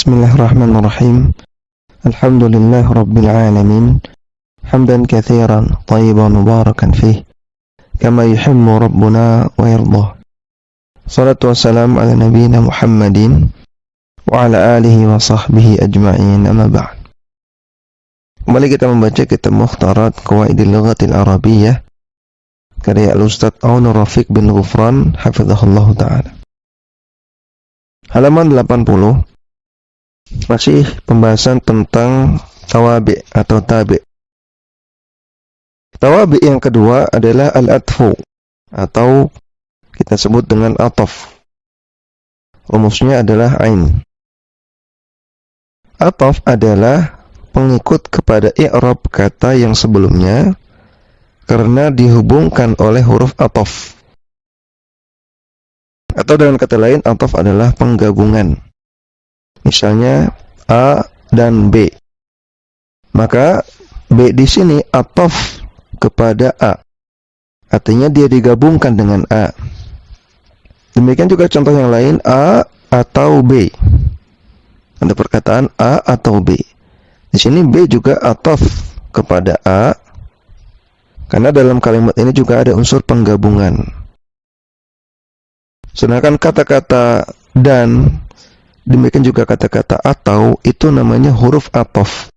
Bismillahirrahmanirrahim. Alhamdulillah Rabbil Alamin. Hamdan kathiran tayyiban mubarakan fih, kama yuhibbu Rabbuna wa yardah. Salatu wassalamu ala nabiyyina Muhammadin wa ala alihi wa sahbihi ajma'in, amma ba'd. Kembali kita membaca kitab Mukhtarat Qawaidil Lughatil Arabiyyah karya Al-Ustaz Aunur Rafiq bin Ghufran hafizahullah ta'ala. Halaman 80, masih pembahasan tentang tawabi atau tabi. Tawabi yang kedua adalah al-atfu, atau kita sebut dengan ataf. Rumusnya adalah ain. Ataf adalah pengikut kepada i'rab kata yang sebelumnya karena dihubungkan oleh huruf ataf. Atau dengan kata lain, ataf adalah penggabungan. Misalnya A dan B. Maka B di sini ataf kepada A. Artinya dia digabungkan dengan A. Demikian juga contoh yang lain, A atau B. Ada perkataan A atau B. Di sini B juga ataf kepada A. Karena dalam kalimat ini juga ada unsur penggabungan. Sedangkan kata-kata dan, demikian juga kata-kata atau, itu namanya huruf ataf.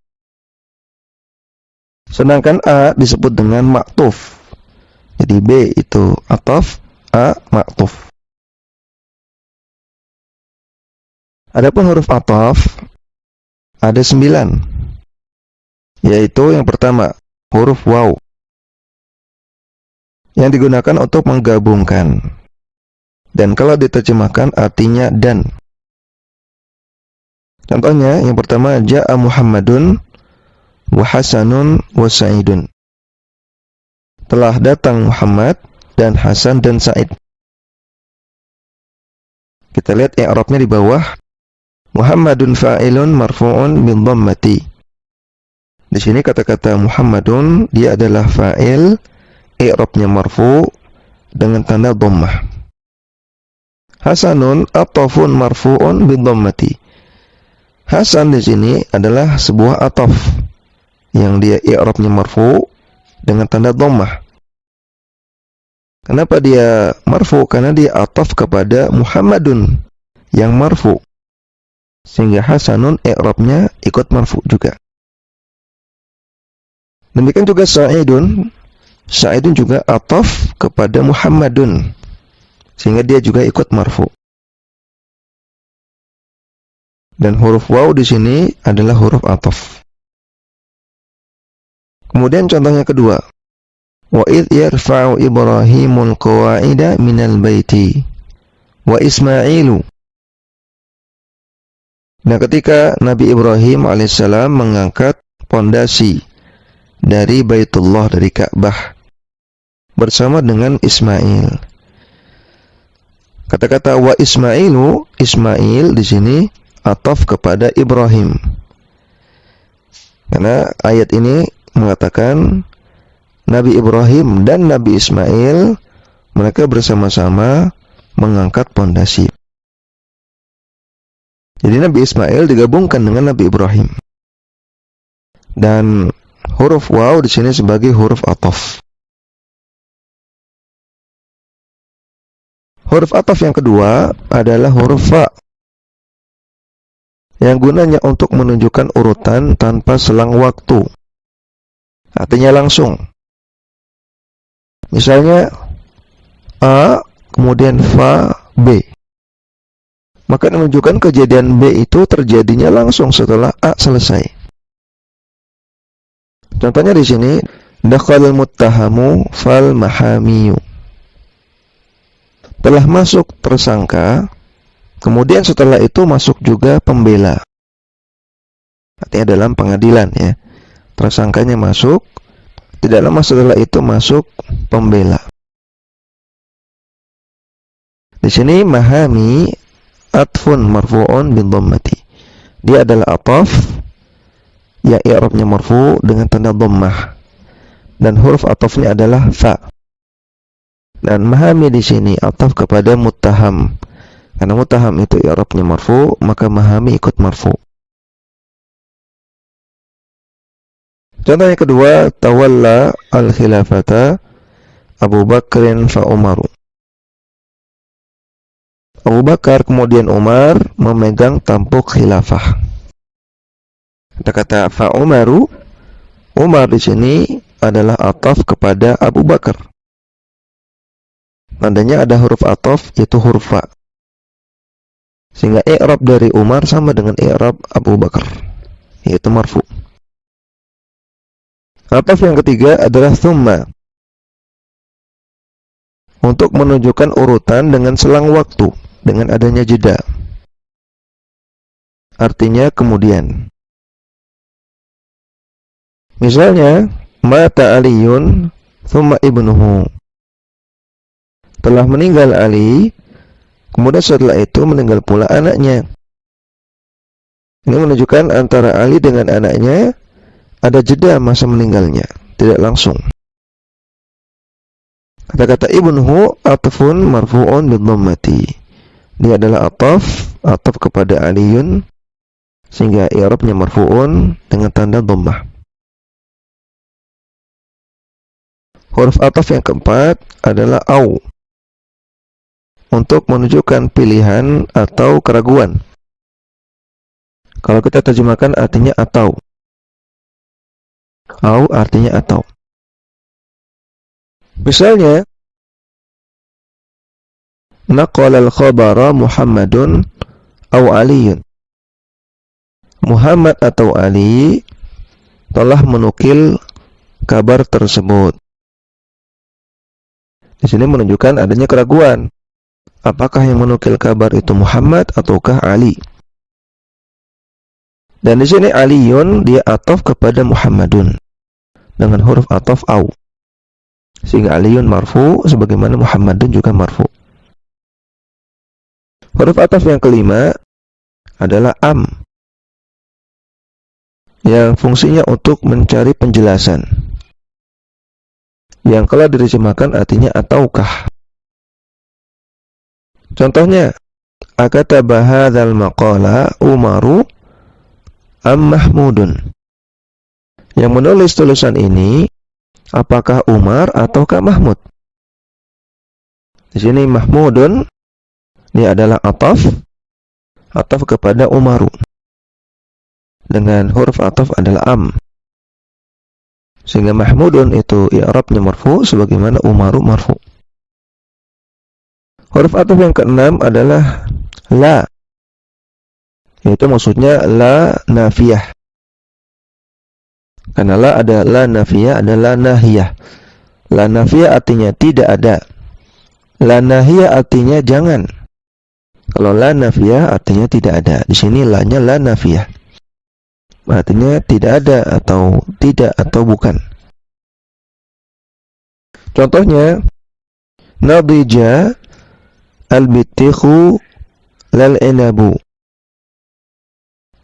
Sedangkan A disebut dengan ma'tuf. Jadi B itu ataf, A ma'tuf. Adapun huruf ataf ada 9. Yaitu yang pertama, huruf waw, yang digunakan untuk menggabungkan. Dan kalau diterjemahkan artinya dan. Contohnya yang pertama, ja'a Muhammadun wa Hasanun wa Sa'idun. Telah datang Muhammad dan Hasan dan Sa'id. Kita lihat i'rabnya di bawah. Muhammadun fa'ilun marfu'un bin dhammati. Di sini kata-kata Muhammadun dia adalah fa'il, i'rabnya marfu' dengan tanda dhammah. Hasanun atafun marfu'un bin dhammati. Hasan di sini adalah sebuah ataf yang dia i'rabnya marfu dengan tanda dhammah. Kenapa dia marfu? Karena dia ataf kepada Muhammadun yang marfu, sehingga Hasanun i'rabnya ikut marfu juga. Demikian juga Sa'idun. Sa'idun juga ataf kepada Muhammadun, sehingga dia juga ikut marfu. Dan huruf waw di sini adalah huruf ataf. Kemudian contohnya kedua, wa idh yarfa'u Ibrahimul qawa'ida minal baiti wa Ismailu. Nah, ketika Nabi Ibrahim alaihissalam mengangkat pondasi dari Baitullah, dari Ka'bah, bersama dengan Ismail. Kata-kata wa Ismailu, Ismail di sini ataf kepada Ibrahim. Karena ayat ini mengatakan Nabi Ibrahim dan Nabi Ismail, mereka bersama-sama mengangkat pondasi. Jadi Nabi Ismail digabungkan dengan Nabi Ibrahim. Dan huruf waw di sini sebagai huruf ataf. Huruf ataf yang kedua adalah huruf fa, yang gunanya untuk menunjukkan urutan tanpa selang waktu. Artinya langsung. Misalnya A, kemudian fa, B. Maka menunjukkan kejadian B itu terjadinya langsung setelah A selesai. Contohnya di sini, dakhalal muttahamu fal mahamiyu. Telah masuk tersangka, kemudian setelah itu masuk juga pembela. Artinya dalam pengadilan ya. Tersangkanya masuk, tidak lama setelah itu masuk pembela. Di sini mahami atfun marfu'un bin dhammati. Dia adalah ataf yang i'rabnya marfu dengan tanda dhammah. Dan huruf atafnya adalah fa. Dan mahami di sini ataf kepada muttaham. Karena muttaham itu i'rabnya marfu, maka mahami ikut marfu. Contoh yang kedua, tawalla al-khilafata Abu Bakrin fa Umaru. Abu Bakar kemudian Umar memegang tampuk khilafah. Kata-kata fa Umaru, Umar di sini adalah ataf kepada Abu Bakar. Tandanya ada huruf ataf, yaitu huruf fa. Sehingga i'rab dari Umar sama dengan i'rab Abu Bakar, yaitu marfu. Ataf yang ketiga adalah thumma, untuk menunjukkan urutan dengan selang waktu, dengan adanya jeda. Artinya kemudian. Misalnya, mata Aliyun thumma ibnuhu. Telah meninggal Ali, kemudian setelah itu meninggal pula anaknya. Ini menunjukkan antara Ali dengan anaknya ada jeda masa meninggalnya, tidak langsung. Kata-kata ibnuhu atfun marfu'un bidhammati. Dia adalah ataf kepada Aliyun, sehingga i'rabnya marfu'un dengan tanda dhammah. Huruf ataf yang keempat adalah au, untuk menunjukkan pilihan atau keraguan. Kalau kita terjemahkan artinya atau. Au artinya atau. Misalnya, naqala al-khabara Muhammadun au Aliyun. Muhammad atau Ali telah menukil kabar tersebut. Di sini menunjukkan adanya keraguan. Apakah yang menukil kabar itu Muhammad ataukah Ali? Dan di sini Aliyun dia ataf kepada Muhammadun dengan huruf ataf au. Sehingga Aliyun marfu sebagaimana Muhammadun juga marfu. Huruf ataf yang kelima adalah am, yang fungsinya untuk mencari penjelasan. Yang kalau diterjemahkan artinya ataukah. Contohnya, akataba hadzal maqala Umaru am Mahmudun. Yang menulis tulisan ini apakah Umar ataukah Mahmud? Di sini Mahmudun dia adalah ataf kepada Umaru. Dengan huruf ataf adalah am. Sehingga Mahmudun itu i'rabnya marfu sebagaimana Umaru marfu. Huruf ataf yang keenam adalah la, yaitu maksudnya la nafiyah. Karena la ada la nafiyah, ada la nahiyah. La nafiyah artinya tidak ada. La nahiyah artinya jangan. Kalau la nafiyah artinya tidak ada. Di sini la-nya la nafiyah. Artinya tidak ada atau tidak atau bukan. Contohnya, nadija al-bittikhu lal inabu.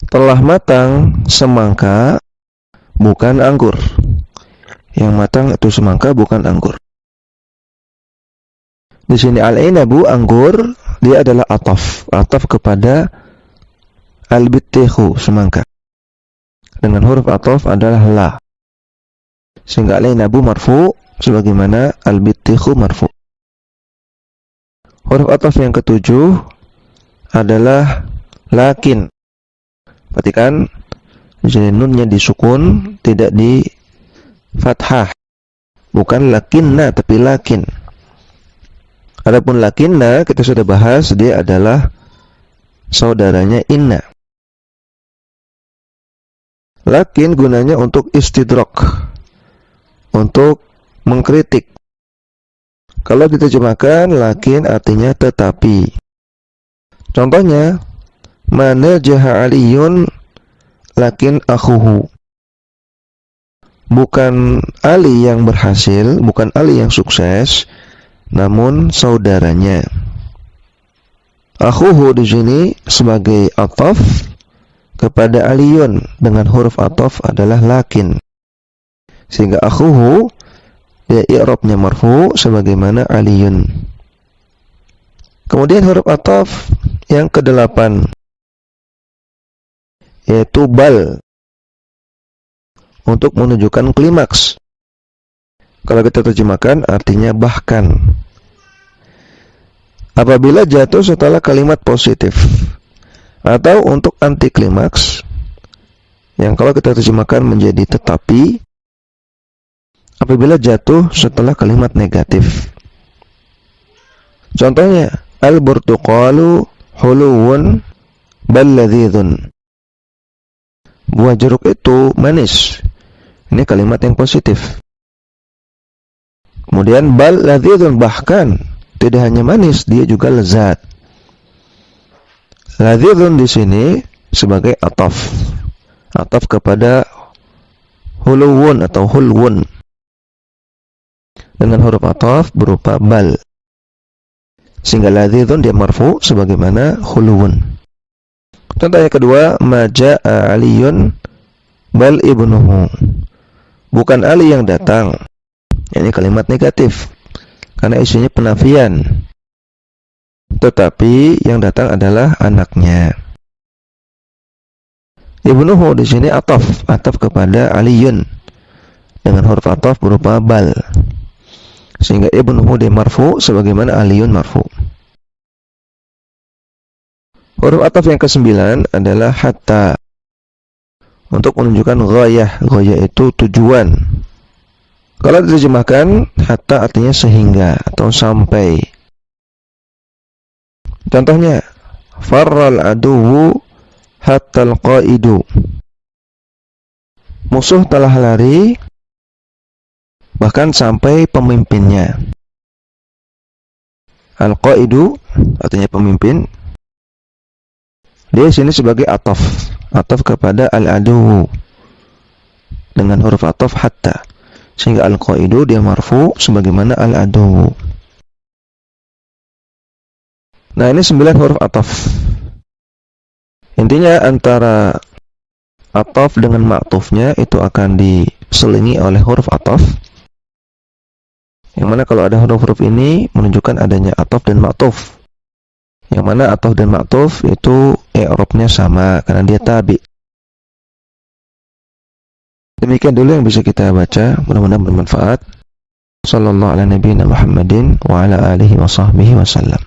Telah matang semangka bukan anggur. Yang matang itu semangka bukan anggur. Di sini al-inabu anggur, dia adalah ataf kepada al-bittikhu semangka. Dengan huruf ataf adalah la. Sehingga al-inabu marfu sebagaimana al-bittikhu marfu. Huruf ataf yang ketujuh adalah lakin. Perhatikan, di sini nunnya disukun, tidak di fathah. Bukan lakinna tapi lakin. Adapun lakinna kita sudah bahas, dia adalah saudaranya inna. Lakin gunanya untuk istidrak, untuk mengkritik. Kalau diterjemahkan, lakin artinya tetapi. Contohnya, mana jaha Aliyun lakin akhuhu. Bukan Ali yang berhasil, bukan Ali yang sukses, namun saudaranya. Akhuhu di sini sebagai ataf kepada Aliyun dengan huruf ataf adalah lakin. Sehingga akhuhu ya i'rabnya marfu sebagaimana Aliyun. Kemudian huruf ataf yang ke-8 yaitu bal, untuk menunjukkan klimaks. Kalau kita terjemahkan artinya bahkan. Apabila jatuh setelah kalimat positif, atau untuk anti klimaks, yang kalau kita terjemahkan menjadi tetapi, apabila jatuh setelah kalimat negatif. Contohnya, al-burtuqalu huluwun bal ladhidun. Buah jeruk itu manis. Ini kalimat yang positif. Kemudian bal ladhidun, bahkan tidak hanya manis, dia juga lezat. Ladhidun di sini sebagai ataf. Ataf kepada huluwun atau hulwun. Dengan huruf ataf berupa bal. Sehingga ladhidun dia marfu sebagaimana huluwun. Contoh yang kedua, maja'a aliyun bal ibnuhu. Bukan Ali yang datang. Ini kalimat negatif karena isinya penafian. Tetapi yang datang adalah anaknya. Ibnuhu di sini ataf kepada aliyun dengan huruf ataf berupa bal. Sehingga ibnuhu dia marfu sebagaimana aliyun marfu. Huruf ataf yang ke-9 adalah hatta, untuk menunjukkan ghayah. Ghayah itu tujuan. Kalau diterjemahkan, hatta artinya sehingga atau sampai. Contohnya, farral aduwu hatta al-qaidu. Musuh telah lari bahkan sampai pemimpinnya. Al-qaidu artinya pemimpin. Dia sini sebagai ataf kepada al-aduwu dengan huruf ataf hatta. Sehingga al-qaidu dia marfu sebagaimana al-aduwu. Nah, ini 9 huruf ataf. Intinya antara ataf dengan ma'tufnya itu akan diselingi oleh huruf ataf. Yang mana kalau ada huruf-huruf ini menunjukkan adanya ataf dan ma'tuf. Yang mana ataf dan ma'tuf itu i'rabnya sama karena dia tabi. Demikian dulu yang bisa kita baca, mudah-mudahan bermanfaat. Sallallahu ala nabiyina Muhammadin wa ala alihi wa sahbihi wasallam.